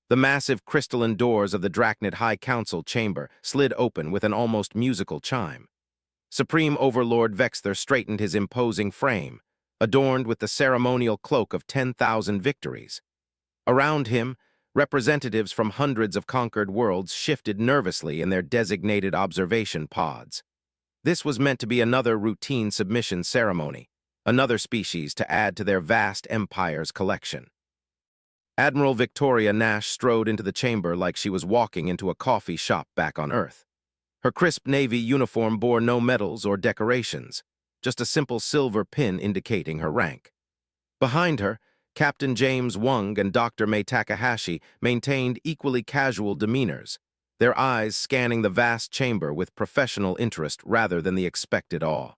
The massive crystalline doors of the Drachnid High Council chamber slid open with an almost musical chime. Supreme Overlord Vexther straightened his imposing frame, adorned with the ceremonial cloak of 10,000 victories. Around him, representatives from hundreds of conquered worlds shifted nervously in their designated observation pods. This was meant to be another routine submission ceremony, another species to add to their vast empire's collection. Admiral Victoria Nash strode into the chamber like she was walking into a coffee shop back on Earth. Her crisp Navy uniform bore no medals or decorations, just a simple silver pin indicating her rank. Behind her, Captain James Wung and Dr. Mei Takahashi maintained equally casual demeanors, their eyes scanning the vast chamber with professional interest rather than the expected awe.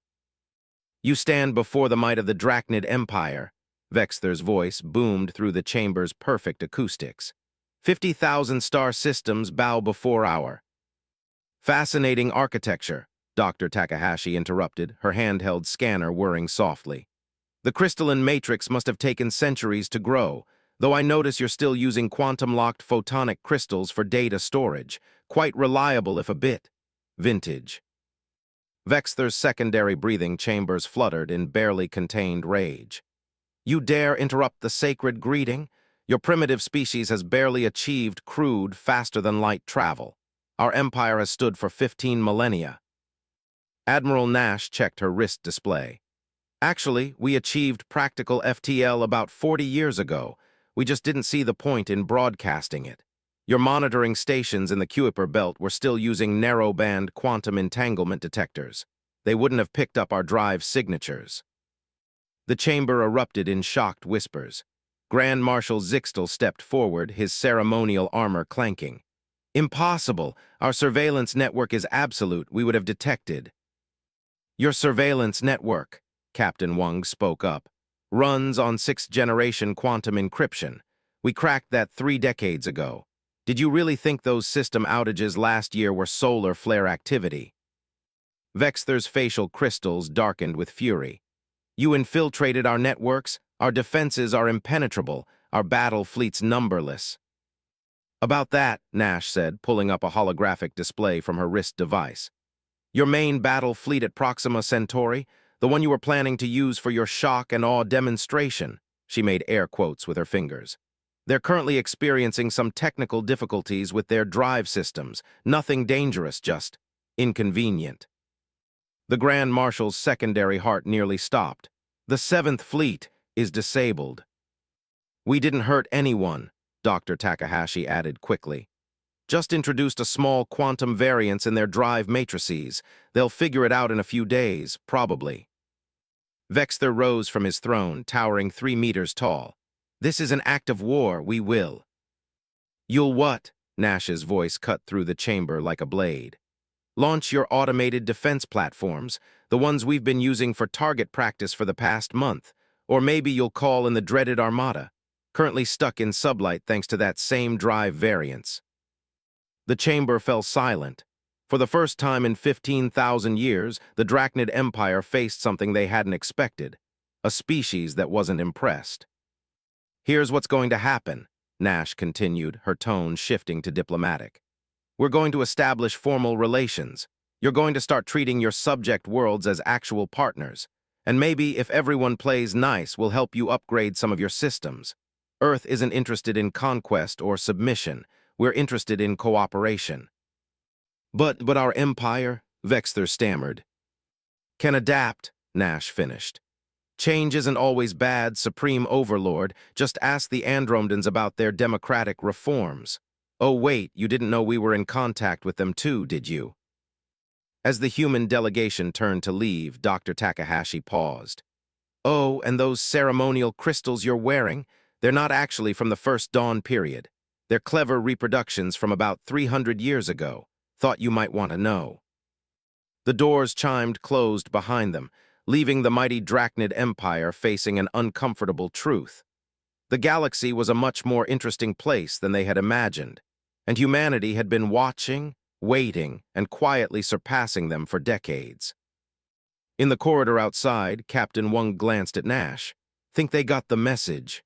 "You stand before the might of the Drachnid Empire," Vexther's voice boomed through the chamber's perfect acoustics. 50,000 star systems bow before our fascinating architecture, Dr. Takahashi interrupted, her handheld scanner whirring softly. "The crystalline matrix must have taken centuries to grow, though I notice you're still using quantum-locked photonic crystals for data storage. Quite reliable if a bit vintage." Vexther's secondary breathing chambers fluttered in barely contained rage. "You dare interrupt the sacred greeting? Your primitive species has barely achieved crude, faster-than-light travel. Our empire has stood for 15 millennia. Admiral Nash checked her wrist display. "Actually, we achieved practical FTL about 40 years ago. We just didn't see the point in broadcasting it. Your monitoring stations in the Kuiper belt were still using narrow-band quantum entanglement detectors. They wouldn't have picked up our drive signatures." The chamber erupted in shocked whispers. Grand Marshal Zixtel stepped forward, his ceremonial armor clanking. "Impossible! Our surveillance network is absolute. We would have detected." "Your surveillance network," Captain Wung spoke up, "runs on 6th-generation quantum encryption. We cracked that 3 decades ago. Did you really think those system outages last year were solar flare activity?" Vexther's facial crystals darkened with fury. "You infiltrated our networks. Our defenses are impenetrable. Our battle fleets numberless." "About that," Nash said, pulling up a holographic display from her wrist device. "Your main battle fleet at Proxima Centauri, the one you were planning to use for your shock and awe demonstration," she made air quotes with her fingers. "They're currently experiencing some technical difficulties with their drive systems. Nothing dangerous, just inconvenient." The Grand Marshal's secondary heart nearly stopped. "The 7th Fleet is disabled." "We didn't hurt anyone," Dr. Takahashi added quickly. "Just introduced a small quantum variance in their drive matrices. They'll figure it out in a few days, probably." Vexther rose from his throne, towering 3 meters tall. "This is an act of war. We will." "You'll what?" Nash's voice cut through the chamber like a blade. "Launch your automated defense platforms, the ones we've been using for target practice for the past month. Or maybe you'll call in the dreaded Armada, currently stuck in sublight thanks to that same drive variance." The chamber fell silent. For the first time in 15,000 years, the Drachnid Empire faced something they hadn't expected, a species that wasn't impressed. "Here's what's going to happen," Nash continued, her tone shifting to diplomatic. "We're going to establish formal relations. You're going to start treating your subject worlds as actual partners. And maybe, if everyone plays nice, we'll help you upgrade some of your systems. Earth isn't interested in conquest or submission. We're interested in cooperation." But our empire," Vexther stammered. "Can adapt," Nash finished. "Change isn't always bad, Supreme Overlord. Just ask the Andromedans about their democratic reforms. Oh wait, you didn't know we were in contact with them too, did you?" As the human delegation turned to leave, Dr. Takahashi paused. "Oh, and those ceremonial crystals you're wearing, they're not actually from the First Dawn period. They're clever reproductions from about 300 years ago. Thought you might want to know." The doors chimed closed behind them, leaving the mighty Drachnid Empire facing an uncomfortable truth. The galaxy was a much more interesting place than they had imagined, and humanity had been watching, waiting, and quietly surpassing them for decades. In the corridor outside, Captain Wung glanced at Nash. "Think they got the message?"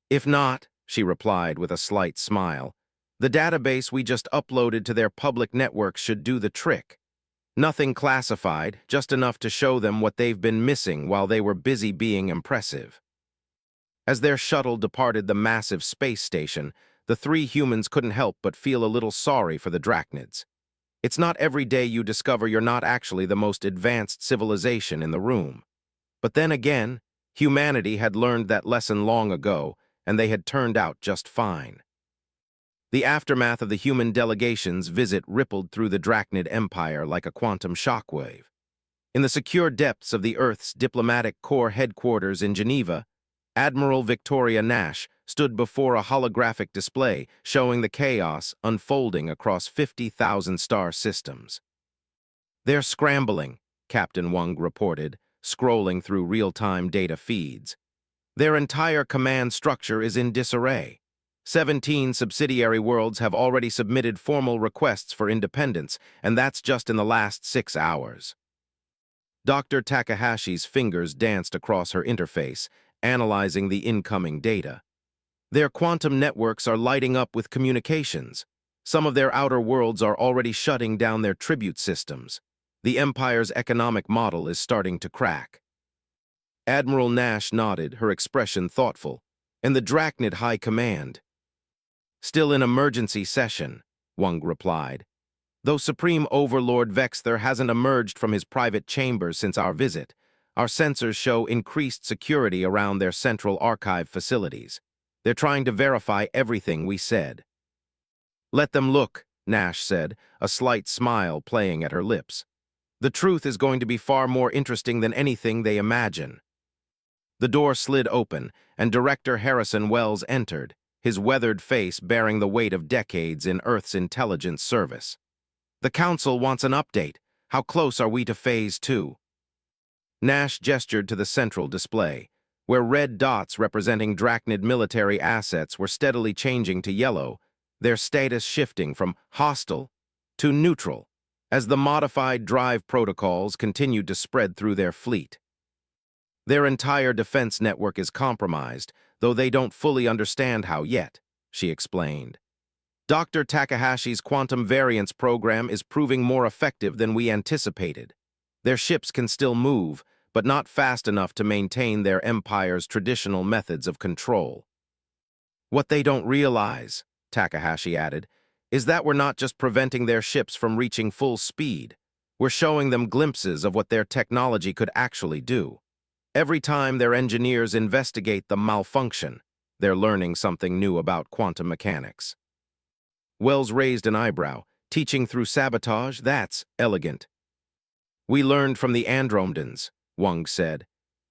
"If not," she replied with a slight smile. The database we just uploaded to their public network should do the trick. Nothing classified, just enough to show them what they've been missing while they were busy being impressive. As their shuttle departed the massive space station, the three humans couldn't help but feel a little sorry for the Drachnids. It's not every day you discover you're not actually the most advanced civilization in the room. But then again, humanity had learned that lesson long ago, and they had turned out just fine. The aftermath of the human delegation's visit rippled through the Drachnid Empire like a quantum shockwave. In the secure depths of the Earth's diplomatic corps headquarters in Geneva, Admiral Victoria Nash stood before a holographic display showing the chaos unfolding across 50,000 star systems. "They're scrambling," Captain Wang reported, scrolling through real-time data feeds. "Their entire command structure is in disarray. 17 subsidiary worlds have already submitted formal requests for independence, and that's just in the last 6 hours." Dr. Takahashi's fingers danced across her interface, analyzing the incoming data. Their quantum networks are lighting up with communications. Some of their outer worlds are already shutting down their tribute systems. The Empire's economic model is starting to crack. Admiral Nash nodded, her expression thoughtful. "And the Drachnid High Command?" "Still in emergency session," Wang replied. "Though Supreme Overlord Vexther hasn't emerged from his private chambers since our visit, our sensors show increased security around their central archive facilities. They're trying to verify everything we said." "Let them look," Nash said, a slight smile playing at her lips. "The truth is going to be far more interesting than anything they imagine." The door slid open, and Director Harrison Wells entered, his weathered face bearing the weight of decades in Earth's intelligence service. "The Council wants an update. How close are we to Phase 2? Nash gestured to the central display, where red dots representing Drachnid military assets were steadily changing to yellow, their status shifting from hostile to neutral, as the modified drive protocols continued to spread through their fleet. "Their entire defense network is compromised, though they don't fully understand how yet," she explained. "Dr. Takahashi's quantum variance program is proving more effective than we anticipated. Their ships can still move, but not fast enough to maintain their empire's traditional methods of control." "What they don't realize," Takahashi added, "is that we're not just preventing their ships from reaching full speed. We're showing them glimpses of what their technology could actually do. Every time their engineers investigate the malfunction, they're learning something new about quantum mechanics." Wells raised an eyebrow. "Teaching through sabotage? That's elegant." "We learned from the Andromedans," Wang said.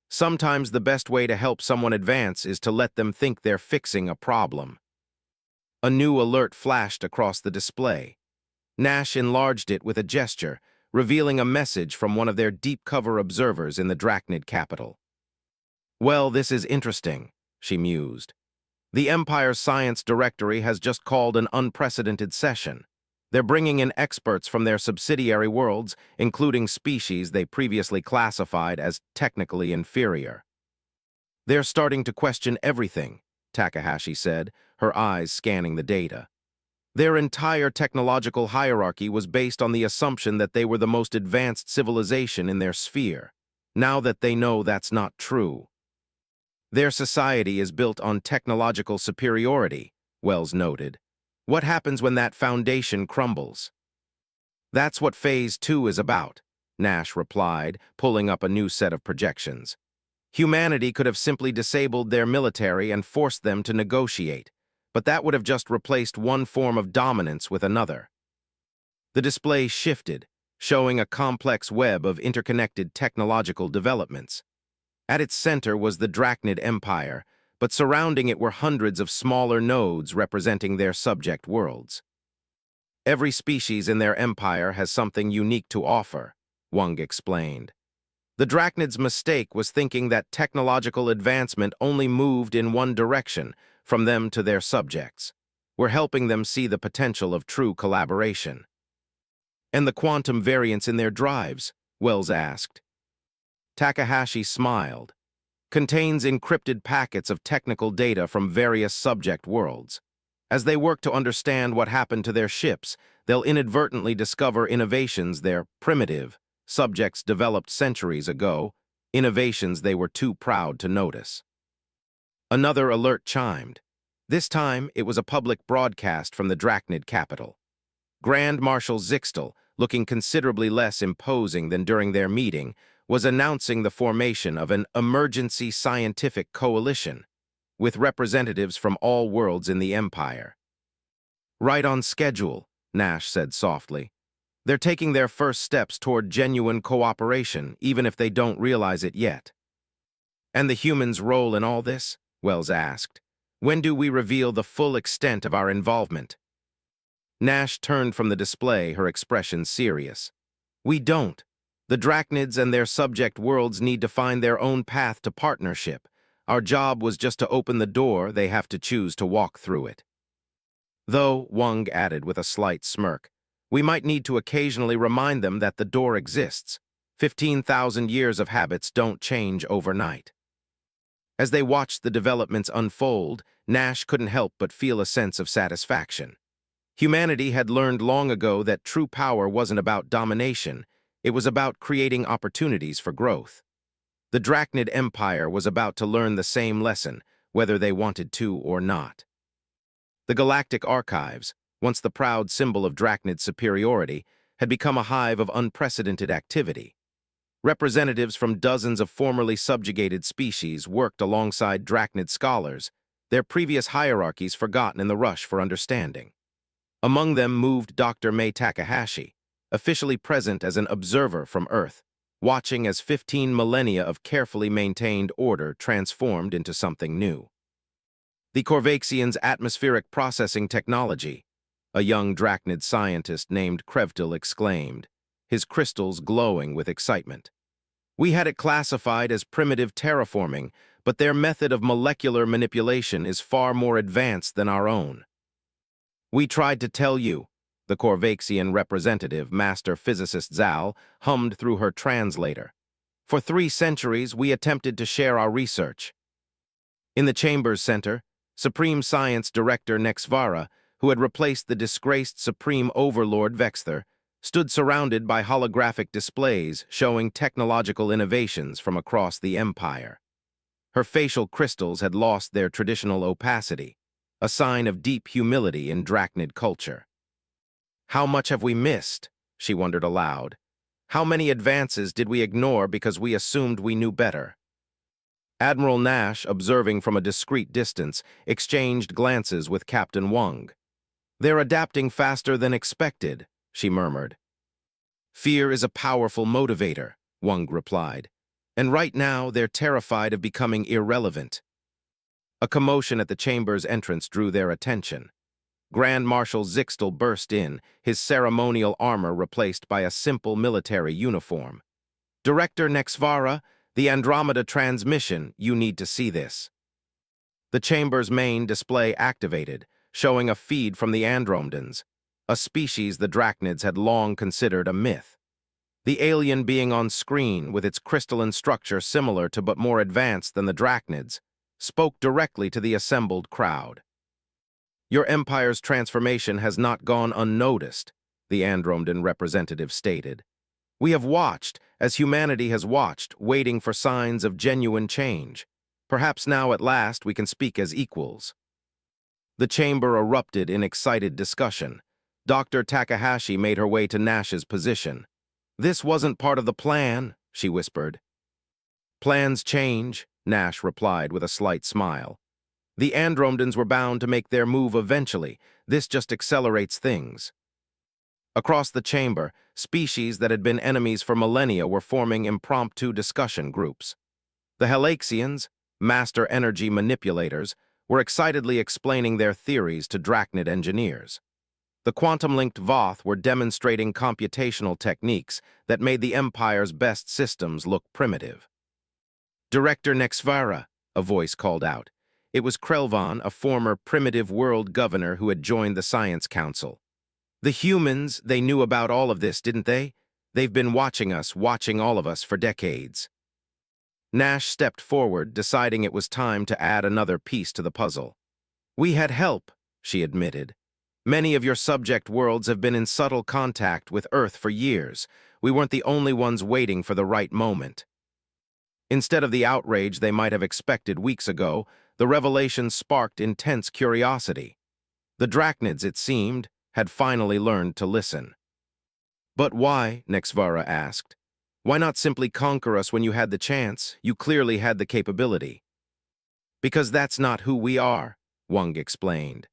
"Sometimes the best way to help someone advance is to let them think they're fixing a problem." A new alert flashed across the display. Nash enlarged it with a gesture, revealing a message from one of their deep-cover observers in the Drachnid capital. "Well, this is interesting," she mused. "The Empire's Science Directory has just called an unprecedented session. They're bringing in experts from their subsidiary worlds, including species they previously classified as technically inferior. They're starting to question everything," Takahashi said, her eyes scanning the data. "Their entire technological hierarchy was based on the assumption that they were the most advanced civilization in their sphere. Now that they know that's not true. Their society is built on technological superiority," Wells noted. "What happens when that foundation crumbles?" "That's what Phase 2 is about," Nash replied, pulling up a new set of projections. "Humanity could have simply disabled their military and forced them to negotiate, but that would have just replaced one form of dominance with another." The display shifted, showing a complex web of interconnected technological developments. At its center was the Drachnid Empire, but surrounding it were hundreds of smaller nodes representing their subject worlds. "Every species in their empire has something unique to offer," Wang explained. "The Drachnid's mistake was thinking that technological advancement only moved in one direction, from them to their subjects. We're helping them see the potential of true collaboration." "And the quantum variance in their drives?" Wells asked. Takahashi smiled. contains encrypted packets of technical data from various subject worlds. As they work to understand what happened to their ships, they'll inadvertently discover innovations their primitive subjects developed centuries ago, innovations they were too proud to notice. Another alert chimed. This time, it was a public broadcast from the Drachnid capital. Grand Marshal Zixtel, looking considerably less imposing than during their meeting, was announcing the formation of an emergency scientific coalition with representatives from all worlds in the Empire. Right on schedule, Nash said softly. They're taking their first steps toward genuine cooperation, even if they don't realize it yet. And the humans' role in all this? Wells asked. When do we reveal the full extent of our involvement? Nash turned from the display, her expression serious. We don't. The Drachnids and their subject worlds need to find their own path to partnership. Our job was just to open the door, they have to choose to walk through it. Though, Wang added with a slight smirk, we might need to occasionally remind them that the door exists. 15,000 years of habits don't change overnight. As they watched the developments unfold, Nash couldn't help but feel a sense of satisfaction. Humanity had learned long ago that true power wasn't about domination, it was about creating opportunities for growth. The Drachnid Empire was about to learn the same lesson, whether they wanted to or not. The Galactic Archives, once the proud symbol of Drachnid superiority, had become a hive of unprecedented activity. Representatives from dozens of formerly subjugated species worked alongside Drachnid scholars, their previous hierarchies forgotten in the rush for understanding. Among them moved Dr. Mei Takahashi, officially present as an observer from Earth, watching as 15 millennia of carefully maintained order transformed into something new. The Corvaxian's atmospheric processing technology, a young Drachnid scientist named Krevtil exclaimed, his crystals glowing with excitement. We had it classified as primitive terraforming, but their method of molecular manipulation is far more advanced than our own. We tried to tell you, the Corvaxian representative, Master Physicist Zal, hummed through her translator. For 3 centuries, we attempted to share our research. In the Chambers Center, Supreme Science Director Nexvara, who had replaced the disgraced Supreme Overlord Vexther, stood surrounded by holographic displays showing technological innovations from across the Empire. Her facial crystals had lost their traditional opacity, a sign of deep humility in Drachnid culture. How much have we missed? She wondered aloud. How many advances did we ignore because we assumed we knew better? Admiral Nash, observing from a discreet distance, exchanged glances with Captain Wang. They're adapting faster than expected, she murmured. Fear is a powerful motivator, Wang replied, and right now they're terrified of becoming irrelevant. A commotion at the chamber's entrance drew their attention. Grand Marshal Zixtel burst in, his ceremonial armor replaced by a simple military uniform. Director Nexvara, the Andromeda transmission, you need to see this. The chamber's main display activated, showing a feed from the Andromedans, a species the Drachnids had long considered a myth. The alien being on screen, with its crystalline structure similar to but more advanced than the Drachnids, spoke directly to the assembled crowd. Your empire's transformation has not gone unnoticed, the Andromedan representative stated. We have watched, as humanity has watched, waiting for signs of genuine change. Perhaps now at last we can speak as equals. The chamber erupted in excited discussion. Dr. Takahashi made her way to Nash's position. This wasn't part of the plan, she whispered. Plans change, Nash replied with a slight smile. The Andromedans were bound to make their move eventually. This just accelerates things. Across the chamber, species that had been enemies for millennia were forming impromptu discussion groups. The Halaxians, master energy manipulators, were excitedly explaining their theories to Drachnid engineers. The quantum-linked Voth were demonstrating computational techniques that made the Empire's best systems look primitive. Director Nexvara, a voice called out. It was Krelvan, a former primitive world governor who had joined the Science Council. The humans, they knew about all of this, didn't they? They've been watching us, watching all of us for decades. Nash stepped forward, deciding it was time to add another piece to the puzzle. "We had help," she admitted. "Many of your subject worlds have been in subtle contact with Earth for years. We weren't the only ones waiting for the right moment." Instead of the outrage they might have expected weeks ago, the revelation sparked intense curiosity. The Drachnids, it seemed, had finally learned to listen. "But why?" Nexvara asked. "Why not simply conquer us when you had the chance? You clearly had the capability." "Because that's not who we are," Wang explained.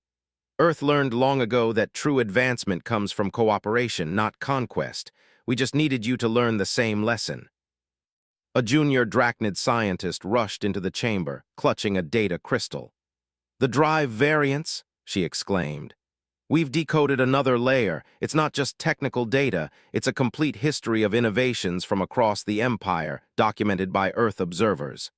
"Earth learned long ago that true advancement comes from cooperation, not conquest. We just needed you to learn the same lesson." A junior Drachnid scientist rushed into the chamber, clutching a data crystal. "The drive variance," she exclaimed. "We've decoded another layer. It's not just technical data, it's a complete history of innovations from across the Empire, documented by Earth observers.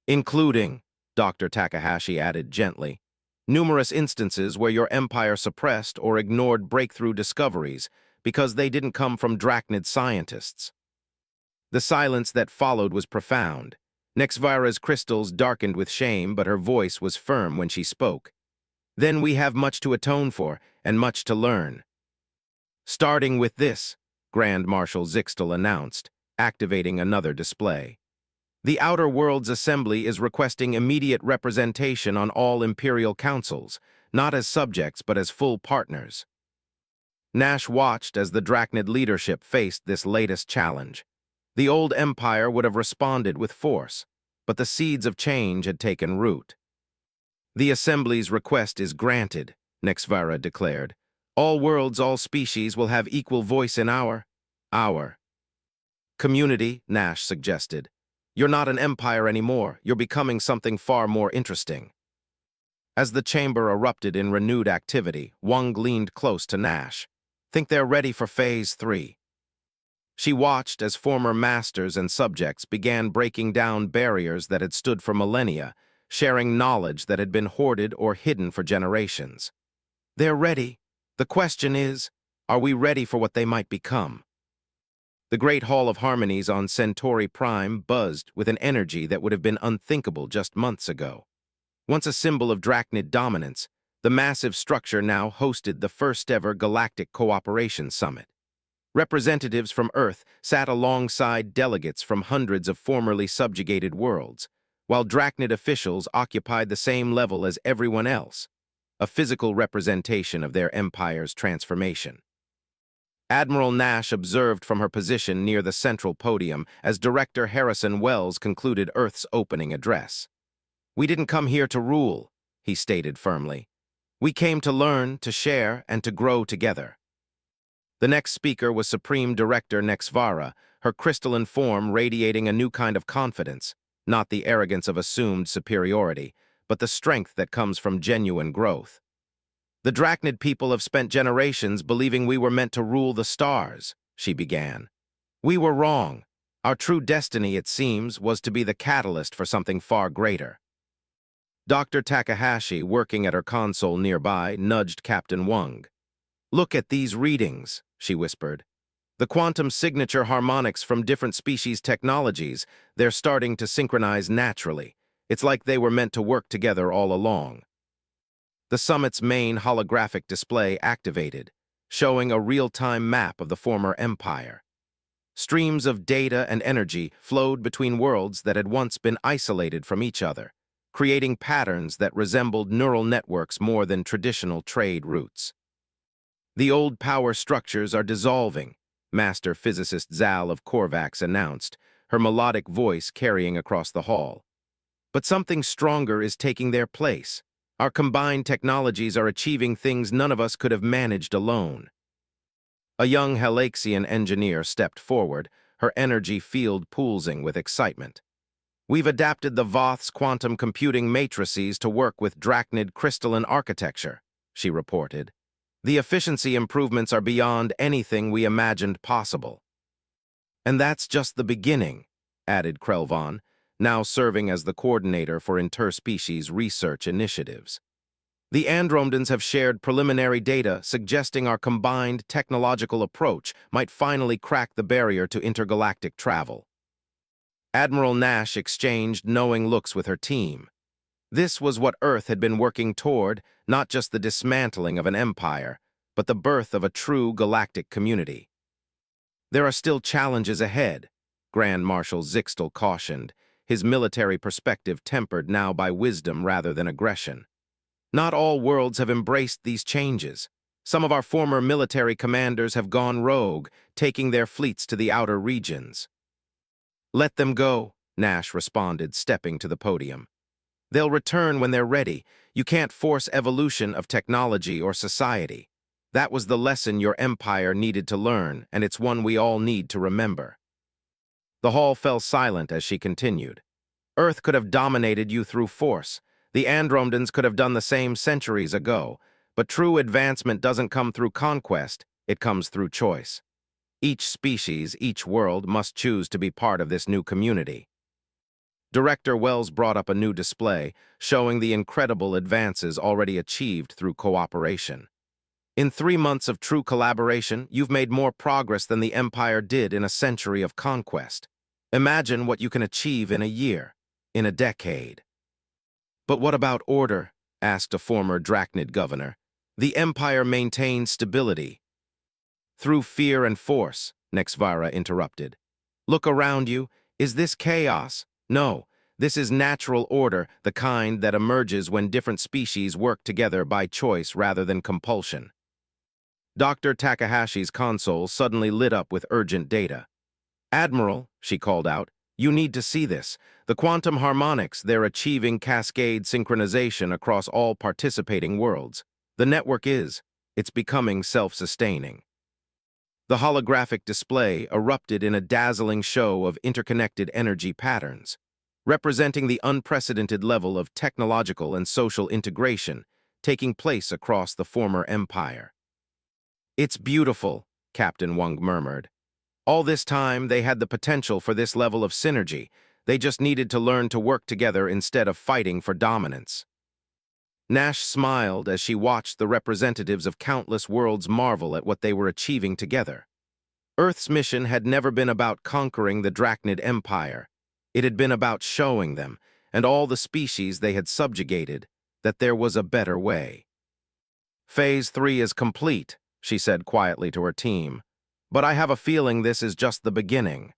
Including," Dr. Takahashi added gently, "numerous instances where your Empire suppressed or ignored breakthrough discoveries because they didn't come from Drachnid scientists." The silence that followed was profound. Nexvara's crystals darkened with shame, but her voice was firm when she spoke. "Then we have much to atone for, and much to learn." "Starting with this," Grand Marshal Zixtel announced, activating another display. "The Outer Worlds Assembly is requesting immediate representation on all Imperial Councils, not as subjects but as full partners." Nash watched as the Drachnid leadership faced this latest challenge. The old Empire would have responded with force, but the seeds of change had taken root. "The Assembly's request is granted," Nexvara declared. "All worlds, all species will have equal voice in our community," Nash suggested. "You're not an empire anymore, you're becoming something far more interesting." As the chamber erupted in renewed activity, Wang leaned close to Nash. "Think they're ready for Phase 3. She watched as former masters and subjects began breaking down barriers that had stood for millennia, sharing knowledge that had been hoarded or hidden for generations. "They're ready. The question is, are we ready for what they might become?" The Great Hall of Harmonies on Centauri Prime buzzed with an energy that would have been unthinkable just months ago. Once a symbol of Drachnid dominance, the massive structure now hosted the first-ever Galactic Cooperation Summit. Representatives from Earth sat alongside delegates from hundreds of formerly subjugated worlds, while Drachnid officials occupied the same level as everyone else, a physical representation of their empire's transformation. Admiral Nash observed from her position near the central podium as Director Harrison Wells concluded Earth's opening address. "We didn't come here to rule," he stated firmly. "We came to learn, to share, and to grow together." The next speaker was Supreme Director Nexvara, her crystalline form radiating a new kind of confidence, not the arrogance of assumed superiority, but the strength that comes from genuine growth. "The Drachnid people have spent generations believing we were meant to rule the stars," she began. "We were wrong. Our true destiny, it seems, was to be the catalyst for something far greater." Dr. Takahashi, working at her console nearby, nudged Captain Wang. "Look at these readings," she whispered. "The quantum signature harmonics from different species technologies, they're starting to synchronize naturally. It's like they were meant to work together all along." The summit's main holographic display activated, showing a real-time map of the former empire. Streams of data and energy flowed between worlds that had once been isolated from each other, creating patterns that resembled neural networks more than traditional trade routes. "The old power structures are dissolving," Master Physicist Zal of Korvax announced, her melodic voice carrying across the hall. "But something stronger is taking their place. Our combined technologies are achieving things none of us could have managed alone." A young Halaxian engineer stepped forward, her energy field pulsing with excitement. "We've adapted the Voth's quantum computing matrices to work with Drachnid crystalline architecture," she reported. "The efficiency improvements are beyond anything we imagined possible." "And that's just the beginning," added Krelvan, now serving as the coordinator for interspecies research initiatives. "The Andromedans have shared preliminary data suggesting our combined technological approach might finally crack the barrier to intergalactic travel." Admiral Nash exchanged knowing looks with her team. This was what Earth had been working toward, not just the dismantling of an empire, but the birth of a true galactic community. There are still challenges ahead, Grand Marshal Zixtel cautioned, his military perspective tempered now by wisdom rather than aggression. Not all worlds have embraced these changes. Some of our former military commanders have gone rogue, taking their fleets to the outer regions. Let them go, Nash responded, stepping to the podium. They'll return when they're ready. You can't force evolution of technology or society. That was the lesson your empire needed to learn, and it's one we all need to remember. The hall fell silent as she continued. Earth could have dominated you through force. The Andromedans could have done the same centuries ago, but true advancement doesn't come through conquest, it comes through choice. Each species, each world must choose to be part of this new community. Director Wells brought up a new display, showing the incredible advances already achieved through cooperation. In 3 months of true collaboration, you've made more progress than the Empire did in a century of conquest. Imagine what you can achieve in a year, in a decade. But what about order? Asked a former Drachnid governor. The Empire maintains stability. Through fear and force, Nexvara interrupted. Look around you. Is this chaos? No, this is natural order, the kind that emerges when different species work together by choice rather than compulsion. Dr. Takahashi's console suddenly lit up with urgent data. Admiral, she called out, you need to see this. The quantum harmonics, they're achieving cascade synchronization across all participating worlds. The network it's becoming self-sustaining. The holographic display erupted in a dazzling show of interconnected energy patterns, representing the unprecedented level of technological and social integration taking place across the former empire. It's beautiful, Captain Wang murmured. All this time, they had the potential for this level of synergy. They just needed to learn to work together instead of fighting for dominance. Nash smiled as she watched the representatives of countless worlds marvel at what they were achieving together. Earth's mission had never been about conquering the Drachnid Empire. It had been about showing them, and all the species they had subjugated, that there was a better way. Phase 3 is complete, she said quietly to her team, but I have a feeling this is just the beginning.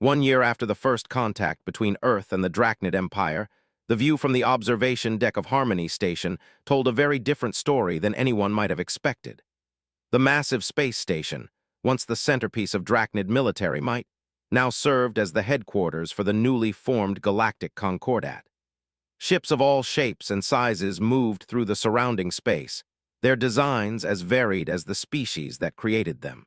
1 year after the first contact between Earth and the Drachnid Empire, the view from the observation deck of Harmony Station told a very different story than anyone might have expected. The massive space station, once the centerpiece of Drachnid military might, now served as the headquarters for the newly formed Galactic Concordat. Ships of all shapes and sizes moved through the surrounding space, their designs as varied as the species that created them.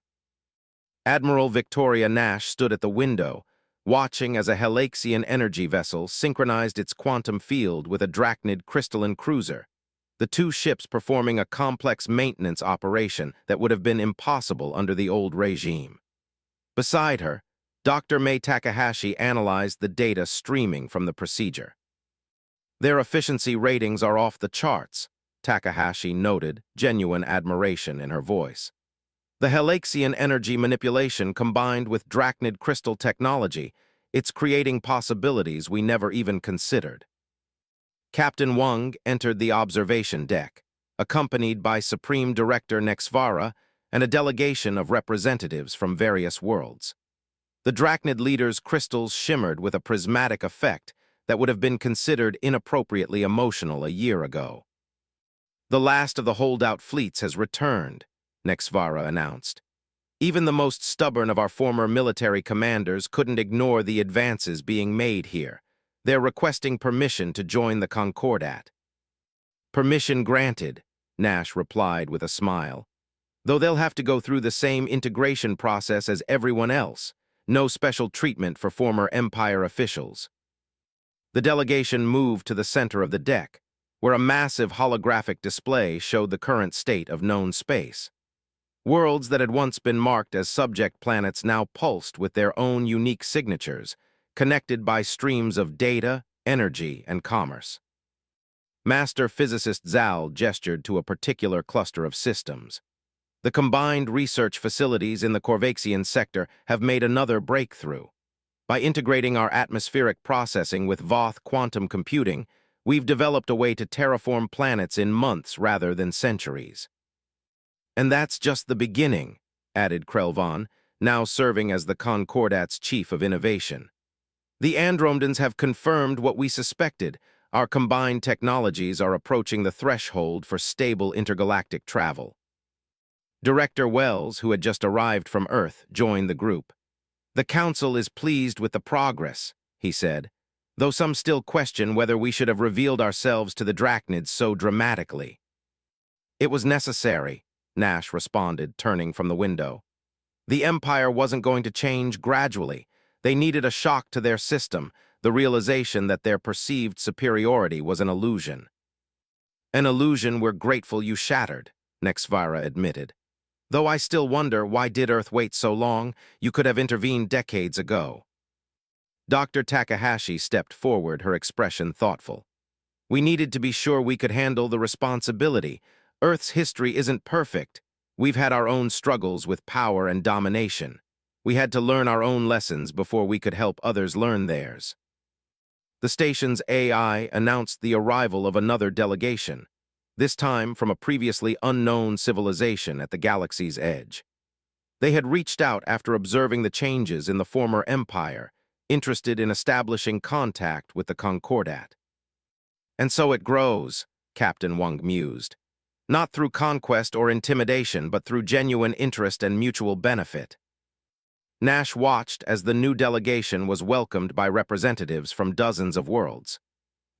Admiral Victoria Nash stood at the window, watching as a Halaxian energy vessel synchronized its quantum field with a Drachnid crystalline cruiser, the two ships performing a complex maintenance operation that would have been impossible under the old regime. Beside her, Dr. Mei Takahashi analyzed the data streaming from the procedure. Their efficiency ratings are off the charts, Takahashi noted, genuine admiration in her voice. The Halaxian energy manipulation combined with Drachnid crystal technology, it's creating possibilities we never even considered. Captain Wang entered the observation deck, accompanied by Supreme Director Nexvara and a delegation of representatives from various worlds. The Drachnid leader's crystals shimmered with a prismatic effect that would have been considered inappropriately emotional a year ago. The last of the holdout fleets has returned, Nexvara announced. Even the most stubborn of our former military commanders couldn't ignore the advances being made here. They're requesting permission to join the Concordat. Permission granted, Nash replied with a smile. Though they'll have to go through the same integration process as everyone else. No special treatment for former Empire officials. The delegation moved to the center of the deck, where a massive holographic display showed the current state of known space. Worlds that had once been marked as subject planets now pulsed with their own unique signatures, connected by streams of data, energy, and commerce. Master Physicist Zal gestured to a particular cluster of systems. The combined research facilities in the Corvaxian sector have made another breakthrough. By integrating our atmospheric processing with Voth quantum computing, we've developed a way to terraform planets in months rather than centuries. And that's just the beginning, added Krelvan, now serving as the Concordat's chief of innovation. The Andromedans have confirmed what we suspected. Our combined technologies are approaching the threshold for stable intergalactic travel. Director Wells, who had just arrived from Earth, joined the group. The Council is pleased with the progress, he said, though some still question whether we should have revealed ourselves to the Drachnids so dramatically. It was necessary, Nash responded, turning from the window. The Empire wasn't going to change gradually. They needed a shock to their system, the realization that their perceived superiority was an illusion. An illusion we're grateful you shattered, Nexvira admitted. Though I still wonder, why did Earth wait so long? You could have intervened decades ago. Dr. Takahashi stepped forward, her expression thoughtful. We needed to be sure we could handle the responsibility. Earth's history isn't perfect. We've had our own struggles with power and domination. We had to learn our own lessons before we could help others learn theirs. The station's AI announced the arrival of another delegation, this time from a previously unknown civilization at the galaxy's edge. They had reached out after observing the changes in the former empire, interested in establishing contact with the Concordat. And so it grows, Captain Wang mused. Not through conquest or intimidation, but through genuine interest and mutual benefit. Nash watched as the new delegation was welcomed by representatives from dozens of worlds.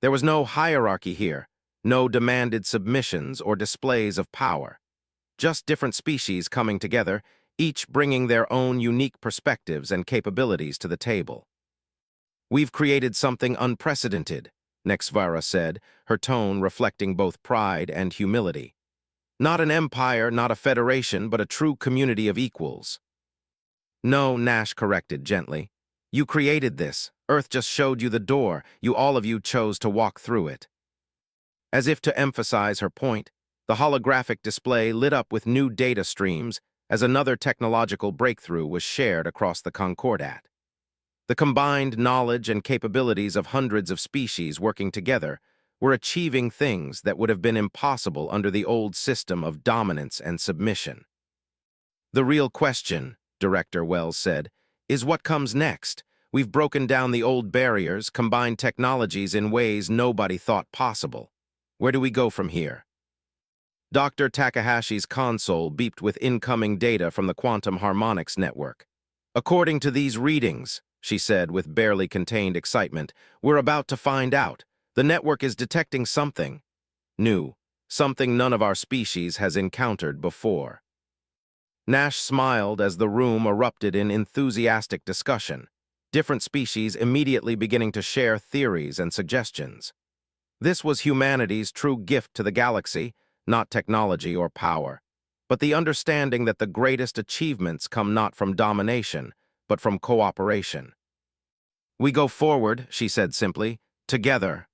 There was no hierarchy here, no demanded submissions or displays of power. Just different species coming together, each bringing their own unique perspectives and capabilities to the table. We've created something unprecedented, Nexvara said, her tone reflecting both pride and humility. Not an empire, not a federation, but a true community of equals. No, Nash corrected gently. You created this. Earth just showed you the door. All of you chose to walk through it. As if to emphasize her point, the holographic display lit up with new data streams as another technological breakthrough was shared across the Concordat. The combined knowledge and capabilities of hundreds of species working together were achieving things that would have been impossible under the old system of dominance and submission. The real question, Director Wells said, is what comes next. We've broken down the old barriers, combined technologies in ways nobody thought possible. Where do we go from here? Dr. Takahashi's console beeped with incoming data from the quantum harmonics network. According to these readings, she said with barely contained excitement, we're about to find out. The network is detecting something new, something none of our species has encountered before. Nash smiled as the room erupted in enthusiastic discussion, different species immediately beginning to share theories and suggestions. This was humanity's true gift to the galaxy, not technology or power, but the understanding that the greatest achievements come not from domination, but from cooperation. We go forward, she said simply, together.